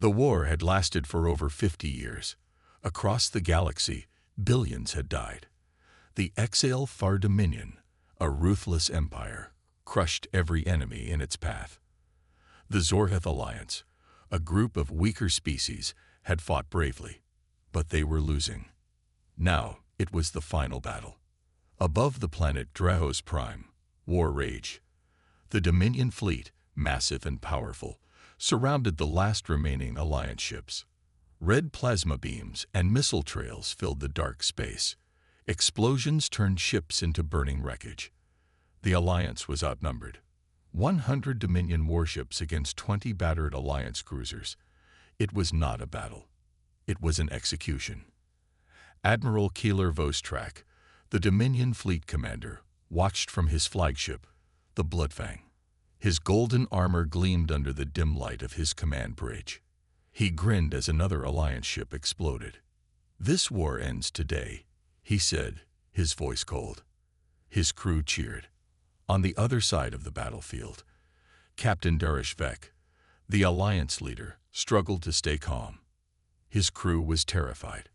The war had lasted for over 50 years. Across the galaxy, billions had died. The HFY Dominion, a ruthless empire, crushed every enemy in its path. The Zorheth Alliance, a group of weaker species, had fought bravely, but they were losing. Now it was the final battle. Above the planet Drahos Prime, war raged. The Dominion fleet, massive and powerful, surrounded the last remaining Alliance ships. Red plasma beams and missile trails filled the dark space. Explosions turned ships into burning wreckage. The Alliance was outnumbered. 100 Dominion warships against 20 battered Alliance cruisers. It was not a battle. It was an execution. Admiral Keeler Vostrak, the Dominion fleet commander, watched from his flagship, the Bloodfang. His golden armor gleamed under the dim light of his command bridge. He grinned as another Alliance ship exploded. "This war ends today," he said, his voice cold. His crew cheered. On the other side of the battlefield, Captain Darish Vek, the Alliance leader, struggled to stay calm. His crew was terrified.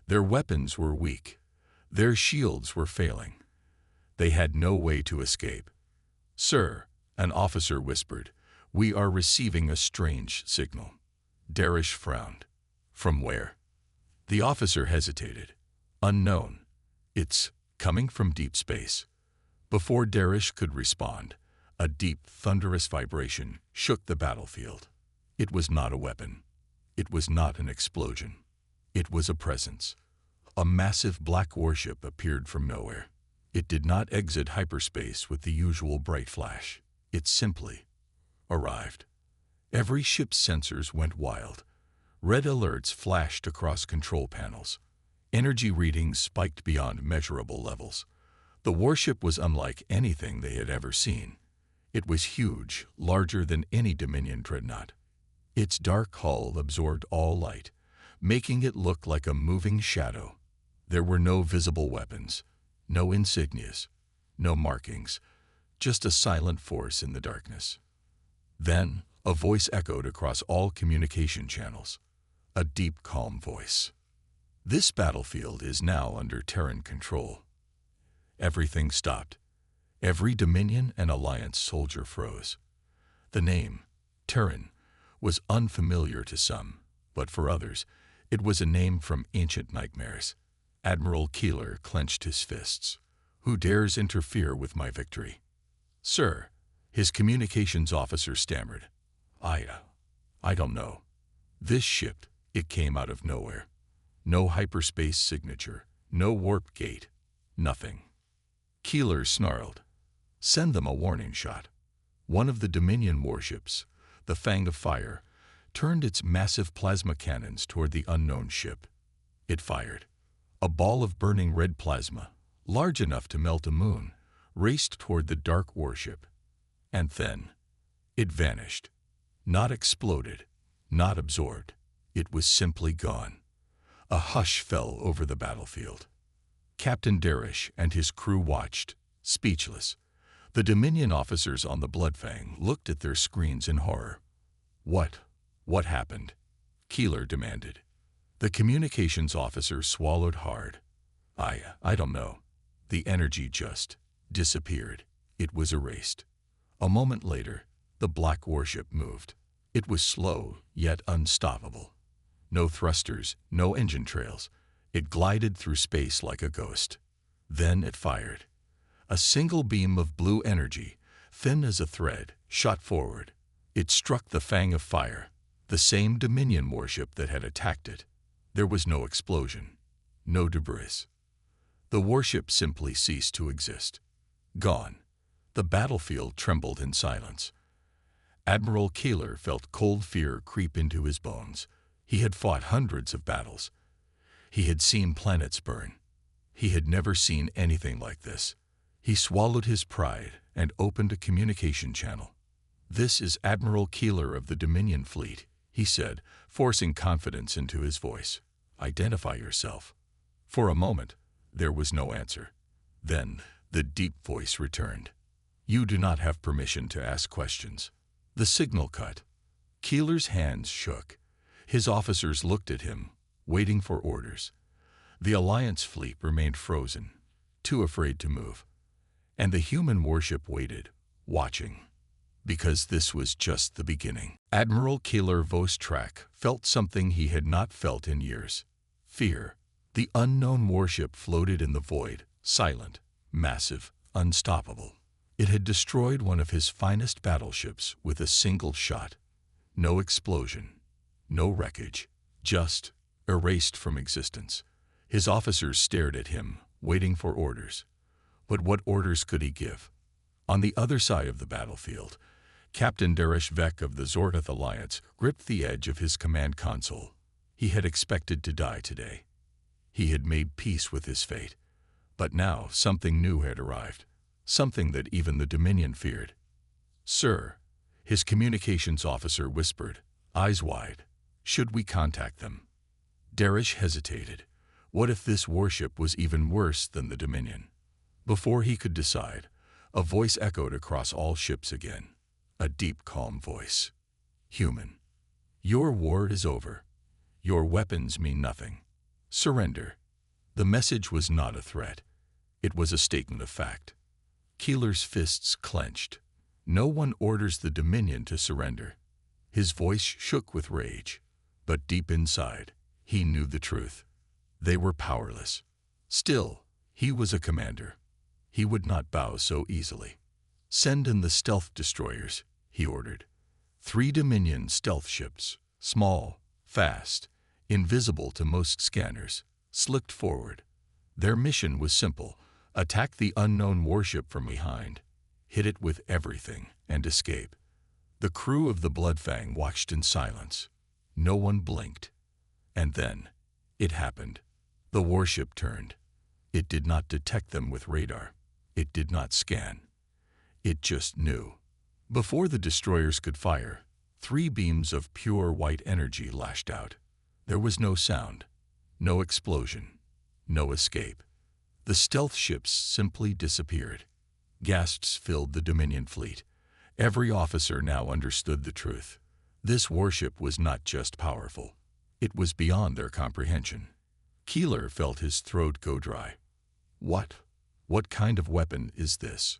Their weapons were weak. Their shields were failing. They had no way to escape. "Sir," an officer whispered, "we are receiving a strange signal." Darish frowned. "From where?" The officer hesitated. "Unknown. It's coming from deep space." Before Darish could respond, a deep, thunderous vibration shook the battlefield. It was not a weapon. It was not an explosion. It was a presence. A massive black warship appeared from nowhere. It did not exit hyperspace with the usual bright flash. It simply arrived. Every ship's sensors went wild. Red alerts flashed across control panels. Energy readings spiked beyond measurable levels. The warship was unlike anything they had ever seen. It was huge, larger than any Dominion dreadnought. Its dark hull absorbed all light, making it look like a moving shadow. There were no visible weapons, no insignias, no markings, just a silent force in the darkness. Then, a voice echoed across all communication channels. A deep, calm voice. "This battlefield is now under Terran control." Everything stopped. Every Dominion and Alliance soldier froze. The name, Terran, was unfamiliar to some, but for others, it was a name from ancient nightmares. Admiral Keeler clenched his fists. "Who dares interfere with my victory?" "Sir," his communications officer stammered. I don't know. This ship, it came out of nowhere. No hyperspace signature, no warp gate, nothing." Keeler snarled. "Send them a warning shot." One of the Dominion warships, the Fang of Fire, turned its massive plasma cannons toward the unknown ship. It fired. A ball of burning red plasma, large enough to melt a moon, raced toward the dark warship. And then, it vanished. Not exploded, not absorbed. It was simply gone. A hush fell over the battlefield. Captain Darish and his crew watched, speechless. The Dominion officers on the Bloodfang looked at their screens in horror. What happened?" Keeler demanded. The communications officer swallowed hard. I don't know. The energy just disappeared. It was erased." A moment later, the black warship moved. It was slow, yet unstoppable. No thrusters, no engine trails. It glided through space like a ghost. Then it fired. A single beam of blue energy, thin as a thread, shot forward. It struck the Fang of Fire, the same Dominion warship that had attacked it. There was no explosion, no debris. The warship simply ceased to exist. Gone. The battlefield trembled in silence. Admiral Keeler felt cold fear creep into his bones. He had fought hundreds of battles. He had seen planets burn. He had never seen anything like this. He swallowed his pride and opened a communication channel. "This is Admiral Keeler of the Dominion Fleet," he said, forcing confidence into his voice. "Identify yourself." For a moment, there was no answer. Then, the deep voice returned. "You do not have permission to ask questions." The signal cut. Keeler's hands shook. His officers looked at him, waiting for orders. The Alliance fleet remained frozen, too afraid to move. And the human warship waited, watching. Because this was just the beginning. Admiral Keeler Vostrak felt something he had not felt in years. Fear. The unknown warship floated in the void, silent, massive, unstoppable. It had destroyed one of his finest battleships with a single shot. No explosion, no wreckage, just erased from existence. His officers stared at him, waiting for orders. But what orders could he give? On the other side of the battlefield, Captain Darish Vek of the Zordath Alliance gripped the edge of his command console. He had expected to die today. He had made peace with his fate. But now something new had arrived, something that even the Dominion feared. "Sir," his communications officer whispered, eyes wide, "should we contact them?" Darish hesitated. What if this warship was even worse than the Dominion? Before he could decide, a voice echoed across all ships again. A deep, calm voice. "Human, your war is over. Your weapons mean nothing. Surrender." The message was not a threat. It was a statement of fact. Keeler's fists clenched. No one orders the Dominion to surrender. His voice shook with rage. But deep inside, he knew the truth. They were powerless. Still, he was a commander. He would not bow so easily. "Send in the stealth destroyers," he ordered. 3 Dominion stealth ships, small, fast, invisible to most scanners, slipped forward. Their mission was simple: attack the unknown warship from behind, hit it with everything, and escape. The crew of the Bloodfang watched in silence. No one blinked. And then, it happened. The warship turned. It did not detect them with radar. It did not scan. It just knew. Before the destroyers could fire, 3 beams of pure white energy lashed out. There was no sound, no explosion, no escape. The stealth ships simply disappeared. Gasps filled the Dominion fleet. Every officer now understood the truth. This warship was not just powerful. It was beyond their comprehension. Keeler felt his throat go dry. What kind of weapon is this?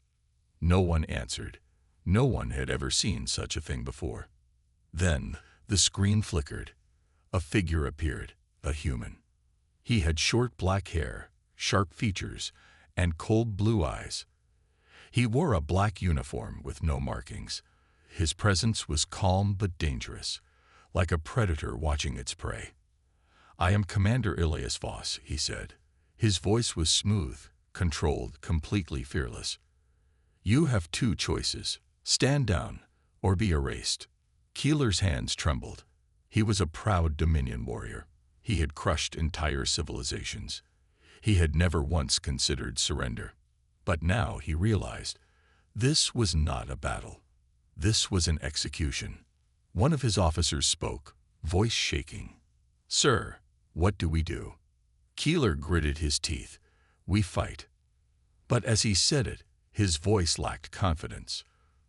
No one answered. No one had ever seen such a thing before. Then the screen flickered. A figure appeared, a human. He had short black hair, sharp features, and cold blue eyes. He wore a black uniform with no markings. His presence was calm but dangerous, like a predator watching its prey. "I am Commander Ilias Voss," he said. His voice was smooth, controlled, completely fearless. "You have 2 choices: stand down or be erased." Keeler's hands trembled. He was a proud Dominion warrior. He had crushed entire civilizations. He had never once considered surrender. But now he realized this was not a battle. This was an execution. One of his officers spoke, voice shaking. "Sir, what do we do?" Keeler gritted his teeth. "We fight." But as he said it, his voice lacked confidence.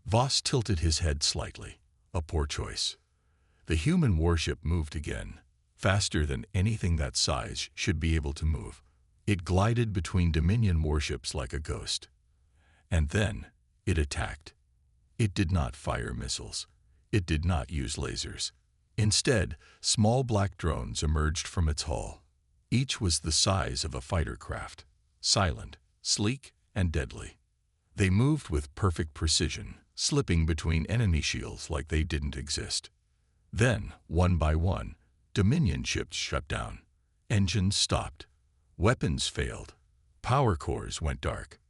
Voss tilted his head slightly. A poor choice. The human warship moved again, faster than anything that size should be able to move. It glided between Dominion warships like a ghost. And then it attacked. It did not fire missiles. It did not use lasers. Instead, small black drones emerged from its hull. Each was the size of a fighter craft, silent, sleek, and deadly. They moved with perfect precision, slipping between enemy shields like they didn't exist. Then, one by one, Dominion ships shut down. Engines stopped. Weapons failed. Power cores went dark.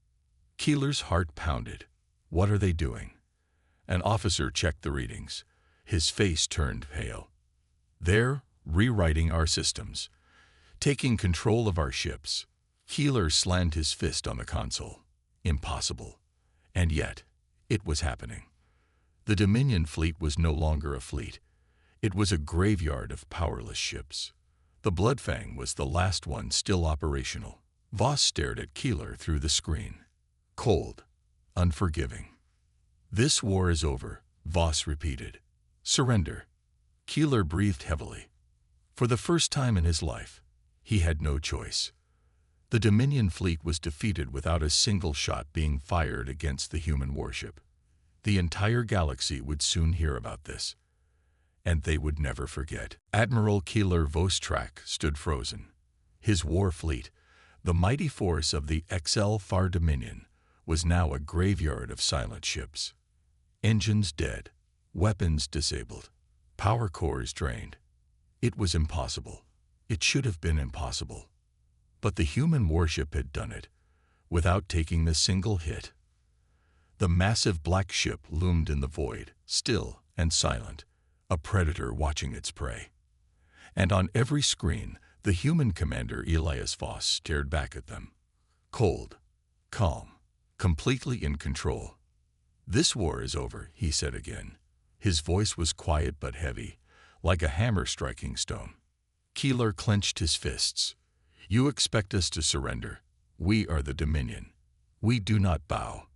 Keeler's heart pounded. What are they doing? An officer checked the readings. His face turned pale. "They're rewriting our systems, taking control of our ships." Keeler slammed his fist on the console. Impossible. And yet, it was happening. The Dominion fleet was no longer a fleet. It was a graveyard of powerless ships. The Bloodfang was the last one still operational. Voss stared at Keeler through the screen. Cold, unforgiving. "This war is over," Voss repeated. "Surrender." Keeler breathed heavily. For the first time in his life, he had no choice. The Dominion fleet was defeated without a single shot being fired against the human warship. The entire galaxy would soon hear about this, and they would never forget. Admiral Keeler Vostrak stood frozen. His war fleet, the mighty force of the HFY Dominion, was now a graveyard of silent ships. Engines dead, weapons disabled, power cores drained. It was impossible. It should have been impossible. But the human warship had done it, without taking a single hit. The massive black ship loomed in the void, still and silent, a predator watching its prey. And on every screen, the human commander Elias Voss stared back at them. Cold, calm, completely in control. "This war is over," he said again. His voice was quiet but heavy, like a hammer striking stone. Keeler clenched his fists. "You expect us to surrender. We are the Dominion. We do not bow."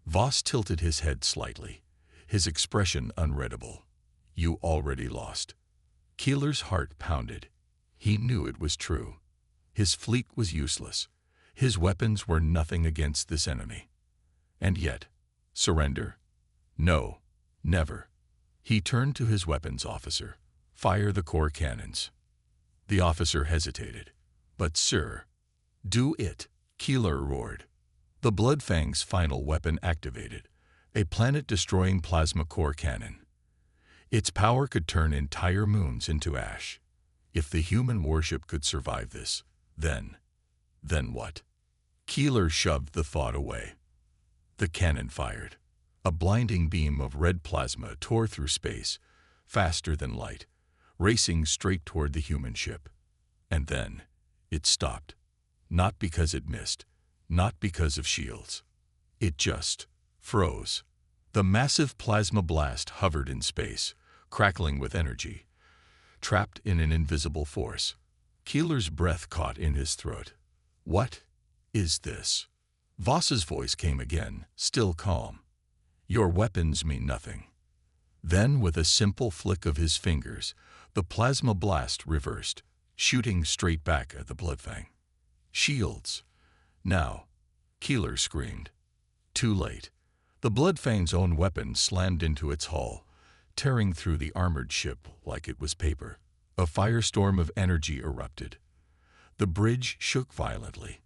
Voss tilted his head slightly, his expression unreadable. "You already lost." Keeler's heart pounded. He knew it was true. His fleet was useless. His weapons were nothing against this enemy. And yet, surrender? No, never. He turned to his weapons officer. "Fire the core cannons." The officer hesitated. "But sir—" "Do it," Keeler roared. The Bloodfang's final weapon activated, a planet-destroying plasma core cannon. Its power could turn entire moons into ash. If the human warship could survive this, then what? Keeler shoved the thought away. The cannon fired. A blinding beam of red plasma tore through space, faster than light, racing straight toward the human ship. And then it stopped. Not because it missed, not because of shields. It just froze. The massive plasma blast hovered in space, crackling with energy, trapped in an invisible force. Keeler's breath caught in his throat. "What is this?" Voss's voice came again, still calm. "Your weapons mean nothing." Then, with a simple flick of his fingers, the plasma blast reversed, shooting straight back at the Bloodfang. "Shields! Now!" Keeler screamed. Too late. The Bloodfang's own weapon slammed into its hull, tearing through the armored ship like it was paper. A firestorm of energy erupted. The bridge shook violently.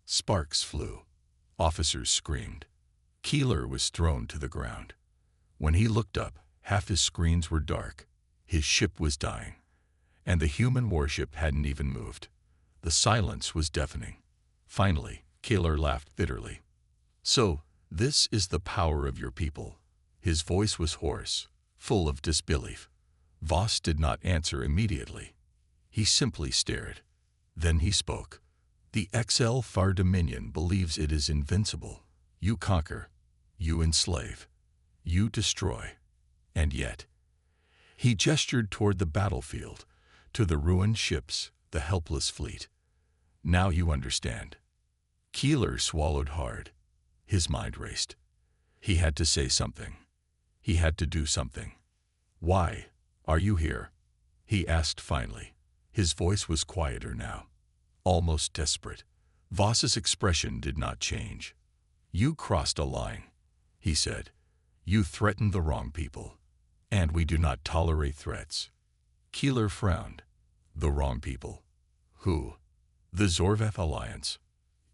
Sparks flew. Officers screamed. Keeler was thrown to the ground. When he looked up, half his screens were dark. His ship was dying. And the human warship hadn't even moved. The silence was deafening. Finally, Keeler laughed bitterly. "So, this is the power of your people." His voice was hoarse, full of disbelief. Voss did not answer immediately. He simply stared. Then he spoke. "The HFY Dominion believes it is invincible. You conquer. You enslave. You destroy. And yet—" He gestured toward the battlefield, to the ruined ships, the helpless fleet. "Now you understand." Keeler swallowed hard. His mind raced. He had to say something. He had to do something. "Why are you here?" he asked finally. His voice was quieter now, almost desperate. Voss's expression did not change. "You crossed a line," he said. "You threatened the wrong people, and we do not tolerate threats." Keeler frowned. The wrong people. Who? The Zorveth Alliance.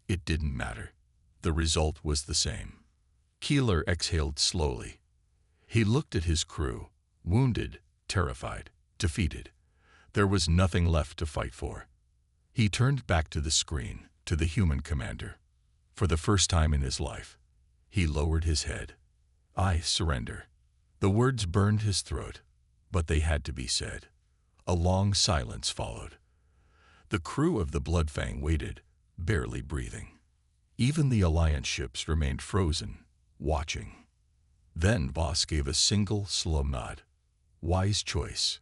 It didn't matter. The result was the same. Keeler exhaled slowly. He looked at his crew, wounded, terrified, defeated. There was nothing left to fight for. He turned back to the screen, to the human commander. For the first time in his life, he lowered his head. "I surrender." The words burned his throat, but they had to be said. A long silence followed. The crew of the Bloodfang waited, barely breathing. Even the Alliance ships remained frozen, watching. Then Voss gave a single, slow nod. Wise choice.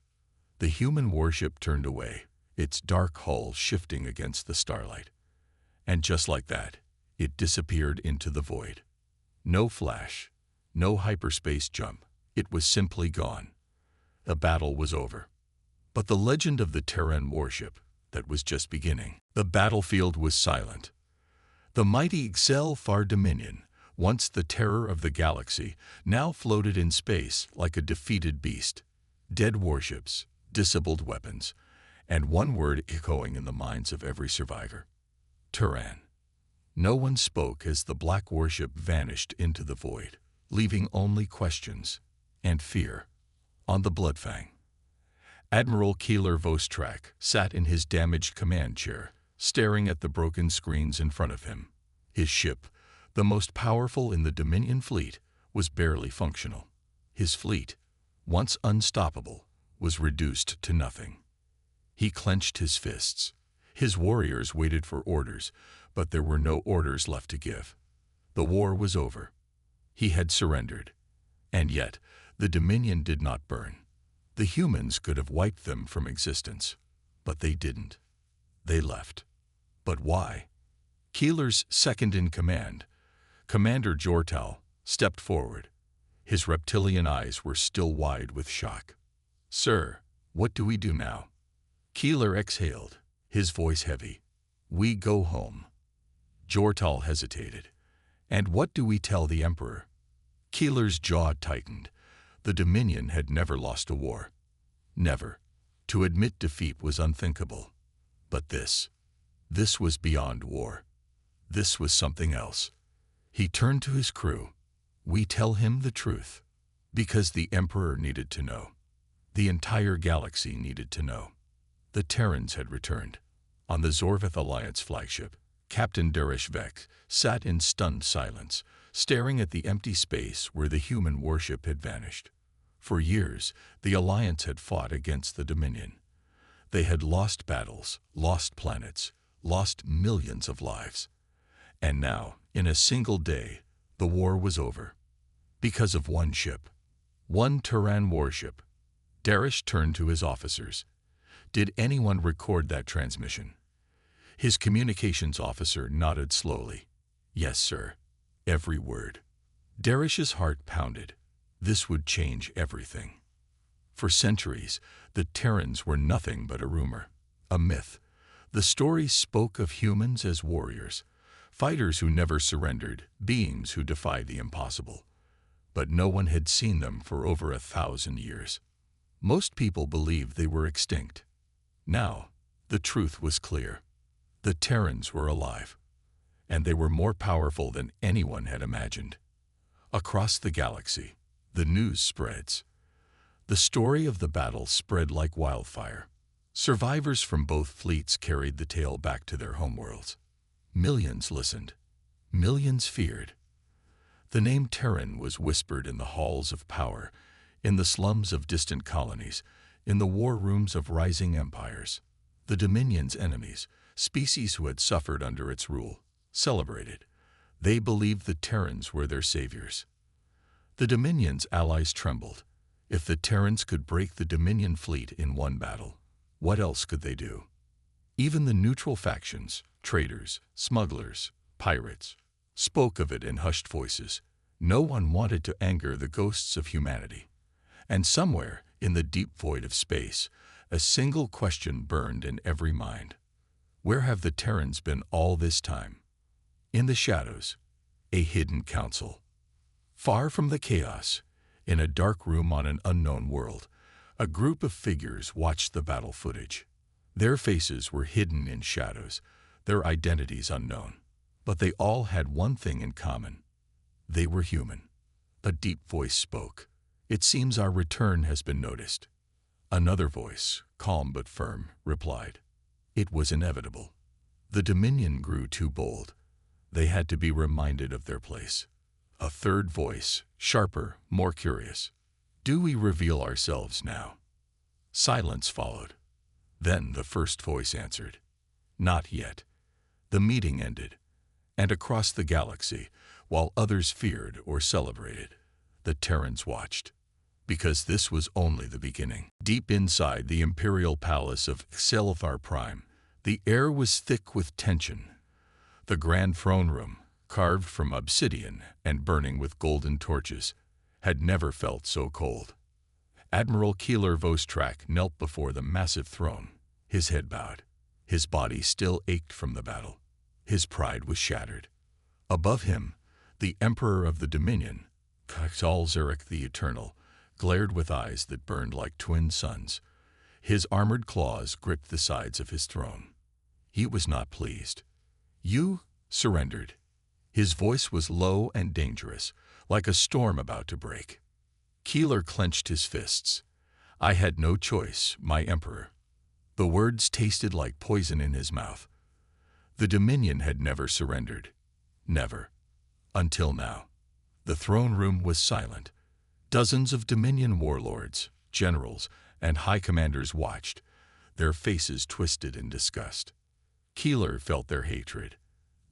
The human warship turned away, its dark hull shifting against the starlight. And just like that, it disappeared into the void. No flash, no hyperspace jump. It was simply gone. The battle was over. But the legend of the Terran warship, that was just beginning. The battlefield was silent. The mighty HFY Dominion, once the terror of the galaxy, now floated in space like a defeated beast. Dead warships, disabled weapons, and one word echoing in the minds of every survivor: Terran. No one spoke as the black warship vanished into the void, leaving only questions and fear on the Bloodfang. Admiral Keeler Vostrak sat in his damaged command chair, staring at the broken screens in front of him. His ship, the most powerful in the Dominion fleet, was barely functional. His fleet, once unstoppable, was reduced to nothing. He clenched his fists. His warriors waited for orders, but there were no orders left to give. The war was over. He had surrendered. And yet, the Dominion did not burn. The humans could have wiped them from existence, but they didn't. They left. But why? Keeler's second-in-command, Commander Jortal, stepped forward. His reptilian eyes were still wide with shock. "Sir, what do we do now?" Keeler exhaled, his voice heavy. "We go home." Jortal hesitated. "And what do we tell the Emperor?" Keeler's jaw tightened. The Dominion had never lost a war. Never. To admit defeat was unthinkable. But this was beyond war. This was something else. He turned to his crew. "We tell him the truth, because the Emperor needed to know. The entire galaxy needed to know." The Terrans had returned. On the Zorveth Alliance flagship, Captain Darish Vek sat in stunned silence, staring at the empty space where the human warship had vanished. For years, the Alliance had fought against the Dominion. They had lost battles, lost planets, lost millions of lives. And now, in a single day, the war was over. Because of one ship. One Terran warship. Darish turned to his officers. "Did anyone record that transmission?" His communications officer nodded slowly. "Yes, sir. Every word." Darish's heart pounded. This would change everything. For centuries, the Terrans were nothing but a rumor, a myth. The stories spoke of humans as warriors, fighters who never surrendered, beings who defied the impossible. But no one had seen them for over 1,000 years. Most people believed they were extinct. Now, the truth was clear. The Terrans were alive, and they were more powerful than anyone had imagined. Across the galaxy, the news spreads. The story of the battle spread like wildfire. Survivors from both fleets carried the tale back to their homeworlds. Millions listened. Millions feared. The name Terran was whispered in the halls of power, in the slums of distant colonies, in the war rooms of rising empires. The Dominion's enemies, species who had suffered under its rule, celebrated. They believed the Terrans were their saviors. The Dominion's allies trembled. If the Terrans could break the Dominion fleet in one battle, what else could they do? Even the neutral factions, traders, smugglers, pirates, spoke of it in hushed voices. No one wanted to anger the ghosts of humanity. And somewhere, in the deep void of space, a single question burned in every mind. Where have the Terrans been all this time? In the shadows, a hidden council. Far from the chaos, in a dark room on an unknown world, a group of figures watched the battle footage. Their faces were hidden in shadows, their identities unknown. But they all had one thing in common. They were human. A deep voice spoke. "It seems our return has been noticed." Another voice, calm but firm, replied. It was inevitable. The Dominion grew too bold. They had to be reminded of their place. A third voice, sharper, more curious. "Do we reveal ourselves now?" Silence followed. Then the first voice answered. "Not yet." The meeting ended, and across the galaxy, while others feared or celebrated, the Terrans watched. Because this was only the beginning. Deep inside the imperial palace of Xelithar Prime, the air was thick with tension. The grand throne room, carved from obsidian and burning with golden torches, had never felt so cold. Admiral Keeler Vostrak knelt before the massive throne, his head bowed. His body still ached from the battle. His pride was shattered. Above him, the Emperor of the Dominion, Xalzarek the Eternal, glared with eyes that burned like twin suns. His armored claws gripped the sides of his throne. He was not pleased. "You surrendered." His voice was low and dangerous, like a storm about to break. Keeler clenched his fists. "I had no choice, my Emperor." The words tasted like poison in his mouth. The Dominion had never surrendered. Never. Until now. The throne room was silent. Dozens of Dominion warlords, generals, and high commanders watched, their faces twisted in disgust. Keeler felt their hatred,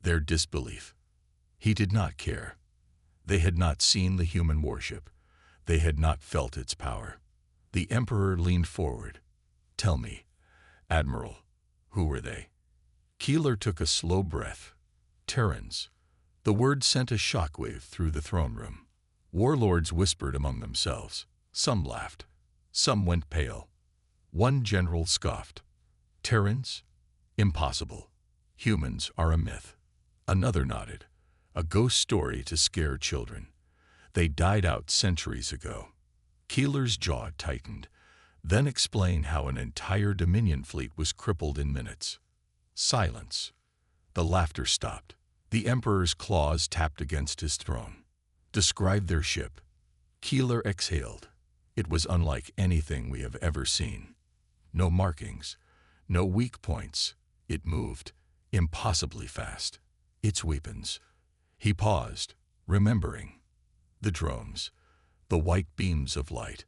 their disbelief. He did not care. They had not seen the human warship. They had not felt its power. The Emperor leaned forward. "Tell me, Admiral, who were they?" Keeler took a slow breath. "Terrans." The word sent a shockwave through the throne room. Warlords whispered among themselves. Some laughed. Some went pale. One general scoffed. "Terrans? Impossible. Humans are a myth." Another nodded. "A ghost story to scare children. They died out centuries ago." Keeler's jaw tightened. "Then explain how an entire Dominion fleet was crippled in minutes." Silence. The laughter stopped. The Emperor's claws tapped against his throne. "Describe their ship." Keeler exhaled. "It was unlike anything we have ever seen. No markings, no weak points. It moved, impossibly fast. Its weapons." He paused, remembering. The drones, the white beams of light,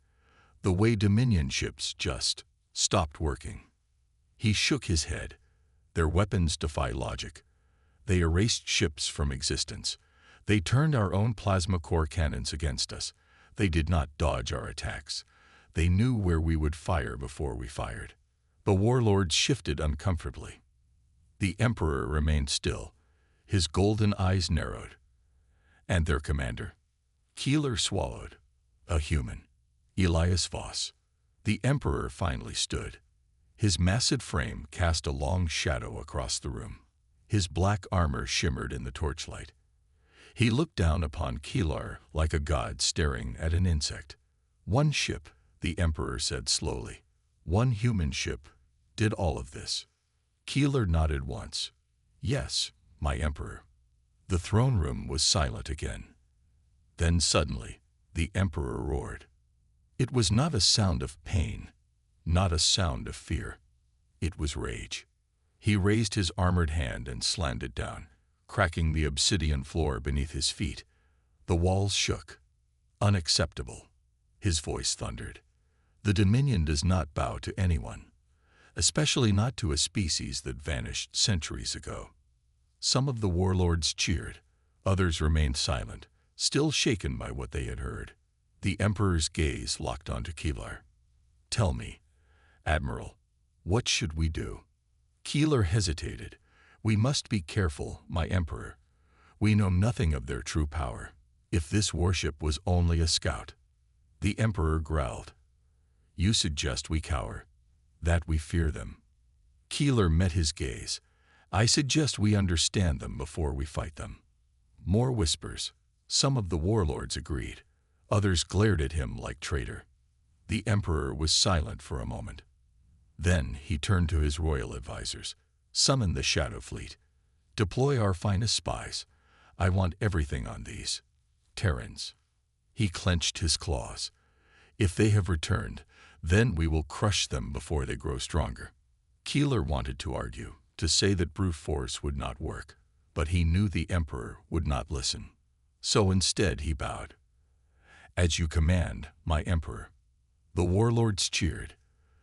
the way Dominion ships just stopped working. He shook his head. "Their weapons defy logic. They erased ships from existence. They turned our own plasma core cannons against us. They did not dodge our attacks. They knew where we would fire before we fired." The warlords shifted uncomfortably. The Emperor remained still. His golden eyes narrowed. "And their commander?" Keeler swallowed. "A human. Elias Voss." The Emperor finally stood. His massive frame cast a long shadow across the room. His black armor shimmered in the torchlight. He looked down upon Keeler like a god staring at an insect. "One ship," the Emperor said slowly. "One human ship did all of this." Keeler nodded once. "Yes, my Emperor." The throne room was silent again. Then suddenly, the Emperor roared. It was not a sound of pain, not a sound of fear. It was rage. He raised his armored hand and slammed it down, cracking the obsidian floor beneath his feet. The walls shook. "Unacceptable," his voice thundered. "The Dominion does not bow to anyone, especially not to a species that vanished centuries ago." Some of the warlords cheered. Others remained silent, still shaken by what they had heard. The Emperor's gaze locked onto Keeler. "Tell me, Admiral, what should we do?" Keeler hesitated. "We must be careful, my Emperor. We know nothing of their true power. If this warship was only a scout." The Emperor growled. "You suggest we cower, that we fear them." Keeler met his gaze. "I suggest we understand them before we fight them." More whispers. Some of the warlords agreed. Others glared at him like traitor. The Emperor was silent for a moment. Then he turned to his royal advisors. "Summon the Shadow Fleet. Deploy our finest spies. I want everything on these Terrans." He clenched his claws. "If they have returned, then we will crush them before they grow stronger." Keeler wanted to argue, to say that brute force would not work, but he knew the Emperor would not listen. So instead he bowed. "As you command, my Emperor." The warlords cheered.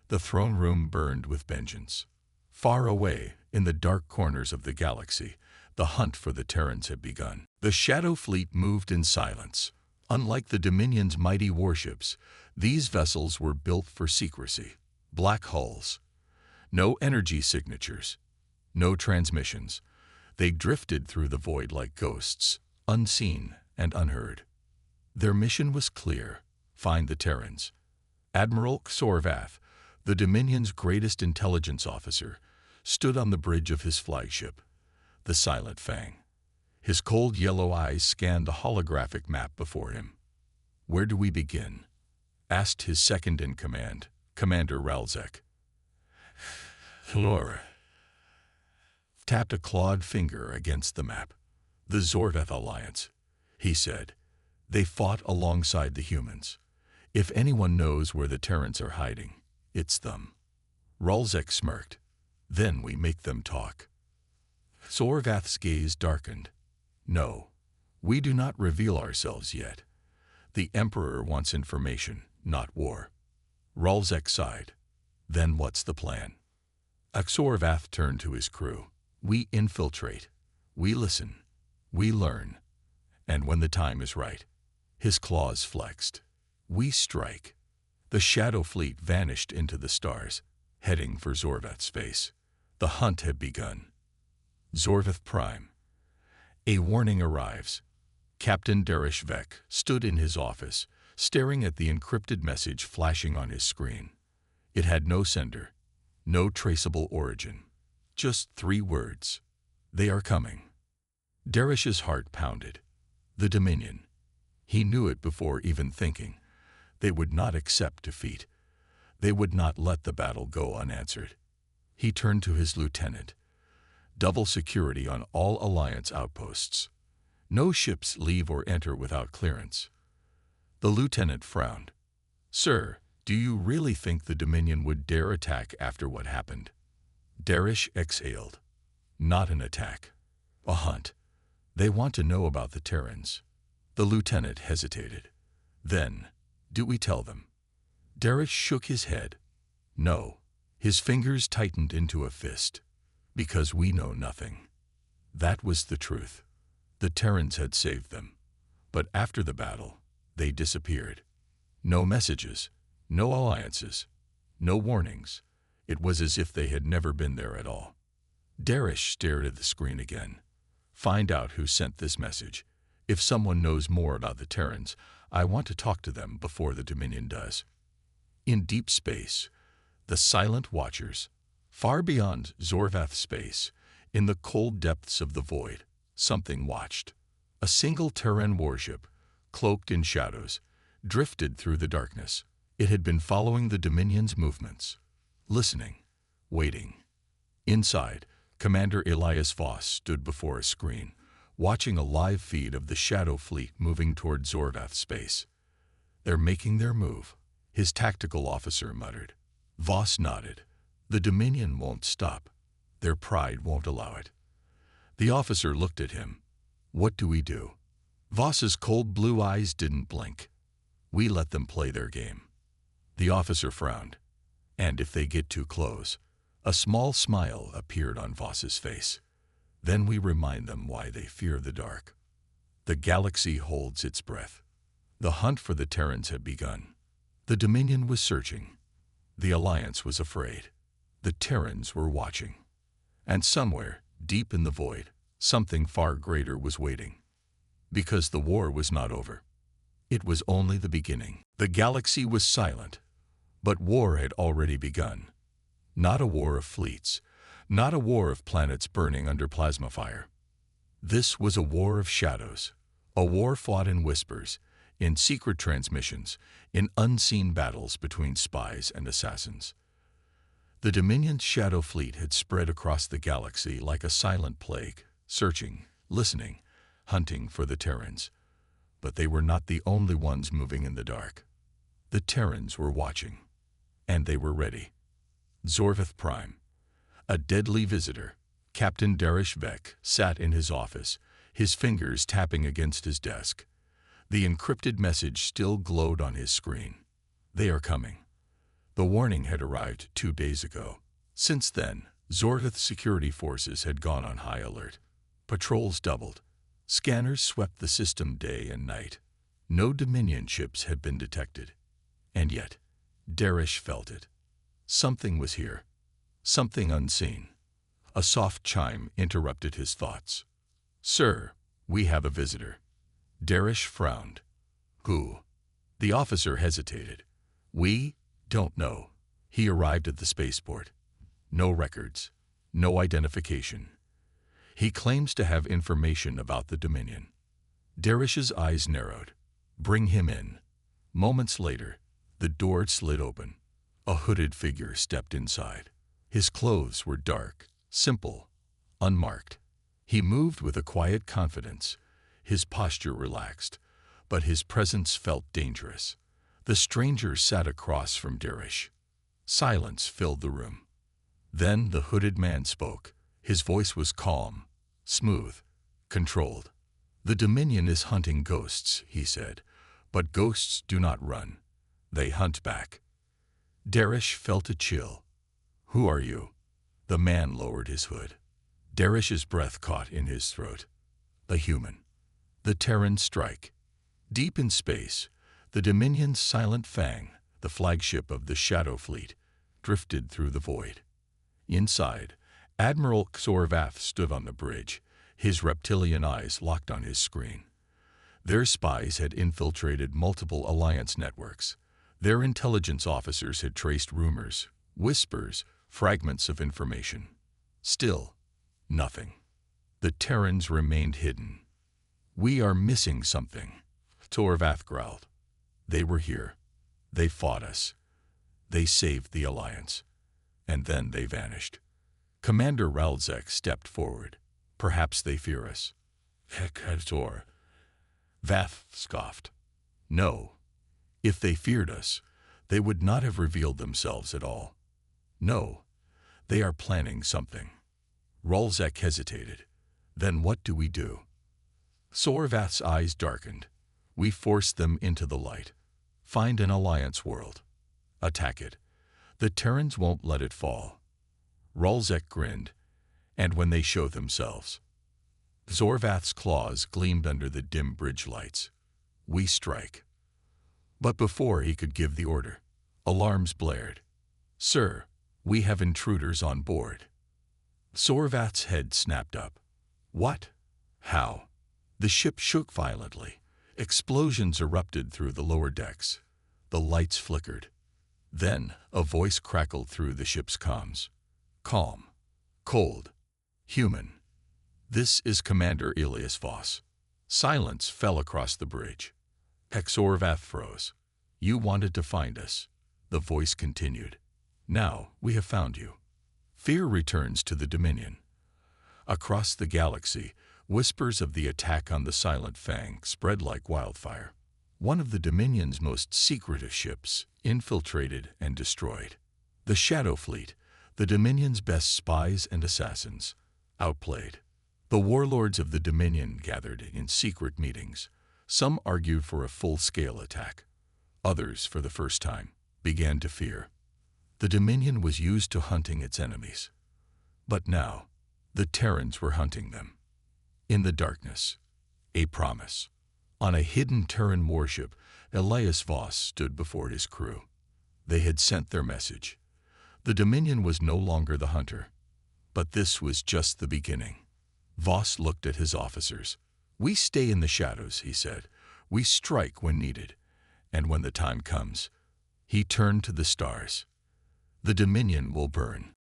The throne room burned with vengeance. Far away, in the dark corners of the galaxy, the hunt for the Terrans had begun. The Shadow Fleet moved in silence. Unlike the Dominion's mighty warships, these vessels were built for secrecy. Black hulls. No energy signatures. No transmissions. They drifted through the void like ghosts, unseen and unheard. Their mission was clear: find the Terrans. Admiral Xorvath, the Dominion's greatest intelligence officer, stood on the bridge of his flagship, the Silent Fang. His cold yellow eyes scanned the holographic map before him. "Where do we begin?" asked his second-in-command, Commander Ralzek. Flora tapped a clawed finger against the map. "The Zorveth Alliance," he said. "They fought alongside the humans. If anyone knows where the Terrans are hiding, it's them." Ralzek smirked. "Then we make them talk." Zorvath's gaze darkened. "No, we do not reveal ourselves yet. The Emperor wants information, not war." Ralzek sighed. "Then what's the plan?" Xorvath turned to his crew. "We infiltrate. We listen. We learn. And when the time is right," his claws flexed, "we strike." The Shadow Fleet vanished into the stars, heading for Zorvath's face. The hunt had begun. Zorvath Prime. A warning arrives. Captain Darish Vek stood in his office, staring at the encrypted message flashing on his screen. It had no sender, no traceable origin, just 3 words. "They are coming." Darish's heart pounded. The Dominion. He knew it before even thinking. They would not accept defeat. They would not let the battle go unanswered. He turned to his lieutenant. "Double security on all Alliance outposts. No ships leave or enter without clearance." The lieutenant frowned. "Sir, do you really think the Dominion would dare attack after what happened?" Darish exhaled. "Not an attack. A hunt. They want to know about the Terrans." The lieutenant hesitated. "Then, do we tell them?" Darish shook his head. "No." His fingers tightened into a fist. "Because we know nothing." That was the truth. The Terrans had saved them. But after the battle, they disappeared. No messages, no alliances, no warnings. It was as if they had never been there at all. Darish stared at the screen again. "Find out who sent this message. If someone knows more about the Terrans, I want to talk to them before the Dominion does." In deep space, the silent watchers, far beyond Zorvath space, in the cold depths of the void, something watched. A single Terran warship, cloaked in shadows, drifted through the darkness. It had been following the Dominion's movements, listening, waiting. Inside, Commander Elias Voss stood before a screen, watching a live feed of the Shadow Fleet moving toward Zorvath space. "They're making their move," his tactical officer muttered. Voss nodded. "The Dominion won't stop. Their pride won't allow it." The officer looked at him. "What do we do?" Voss's cold blue eyes didn't blink. "We let them play their game." The officer frowned. "And if they get too close?" A small smile appeared on Voss's face. "Then we remind them why they fear the dark." The galaxy holds its breath. The hunt for the Terrans had begun. The Dominion was searching. The Alliance was afraid. The Terrans were watching. And somewhere, deep in the void, something far greater was waiting. Because the war was not over. It was only the beginning. The galaxy was silent, but war had already begun. Not a war of fleets, not a war of planets burning under plasma fire. This was a war of shadows, a war fought in whispers, in secret transmissions, in unseen battles between spies and assassins. The Dominion's Shadow Fleet had spread across the galaxy like a silent plague, searching, listening, hunting for the Terrans. But they were not the only ones moving in the dark. The Terrans were watching, and they were ready. Zorvath Prime. A deadly visitor, Captain Darish Vek, sat in his office, his fingers tapping against his desk. The encrypted message still glowed on his screen. "They are coming." The warning had arrived 2 days ago. Since then, Zorvath security forces had gone on high alert. Patrols doubled. Scanners swept the system day and night. No Dominion ships had been detected. And yet, Darish felt it. Something was here. Something unseen. A soft chime interrupted his thoughts. "Sir, we have a visitor." Darish frowned. "Who?" The officer hesitated. "We? don't know. He arrived at the spaceport. No records, no identification. He claims to have information about the Dominion. Darish's eyes narrowed. Bring him in. Moments later, the door slid open. A hooded figure stepped inside. His clothes were dark, simple, unmarked. He moved with a quiet confidence, his posture relaxed, but his presence felt dangerous. The stranger sat across from Darish. Silence filled the room. Then the hooded man spoke. His voice was calm, smooth, controlled. The Dominion is hunting ghosts, he said, but ghosts do not run. They hunt back. Darish felt a chill. Who are you? The man lowered his hood. Darish's breath caught in his throat. A human. The Terran strike. Deep in space, the Dominion's silent fang, the flagship of the Shadow Fleet, drifted through the void. Inside, Admiral Xorvath stood on the bridge, his reptilian eyes locked on his screen. Their spies had infiltrated multiple alliance networks. Their intelligence officers had traced rumors, whispers, fragments of information. Still, nothing. The Terrans remained hidden. We are missing something, Xorvath growled. They were here. They fought us. They saved the Alliance. And then they vanished. Commander Ralzek stepped forward. Perhaps they fear us. Hector. Vath scoffed. No. If they feared us, they would not have revealed themselves at all. No. They are planning something. Ralzek hesitated. Then what do we do? Xorvath's eyes darkened. We force them into the light. Find an alliance world. Attack it. The Terrans won't let it fall. Ralzek grinned. And when they show themselves. Xorvath's claws gleamed under the dim bridge lights. We strike. But before he could give the order, alarms blared. Sir, we have intruders on board. Xorvath's head snapped up. What? How? The ship shook violently. Explosions erupted through the lower decks. The lights flickered. Then a voice crackled through the ship's comms. Calm. Cold. Human. This is Commander Elias Voss. Silence fell across the bridge. Xorvath froze. You wanted to find us. The voice continued. Now we have found you. Fear returns to the Dominion. Across the galaxy, whispers of the attack on the Silent Fang spread like wildfire. One of the Dominion's most secretive ships infiltrated and destroyed. The Shadow Fleet, the Dominion's best spies and assassins, outplayed. The warlords of the Dominion gathered in secret meetings. Some argued for a full-scale attack. Others, for the first time, began to fear. The Dominion was used to hunting its enemies. But now, the Terrans were hunting them. In the darkness, a promise. On a hidden Terran warship, Elias Voss stood before his crew. They had sent their message. The Dominion was no longer the hunter. But this was just the beginning. Voss looked at his officers. We stay in the shadows, he said. We strike when needed. And when the time comes, he turned to the stars. The Dominion will burn.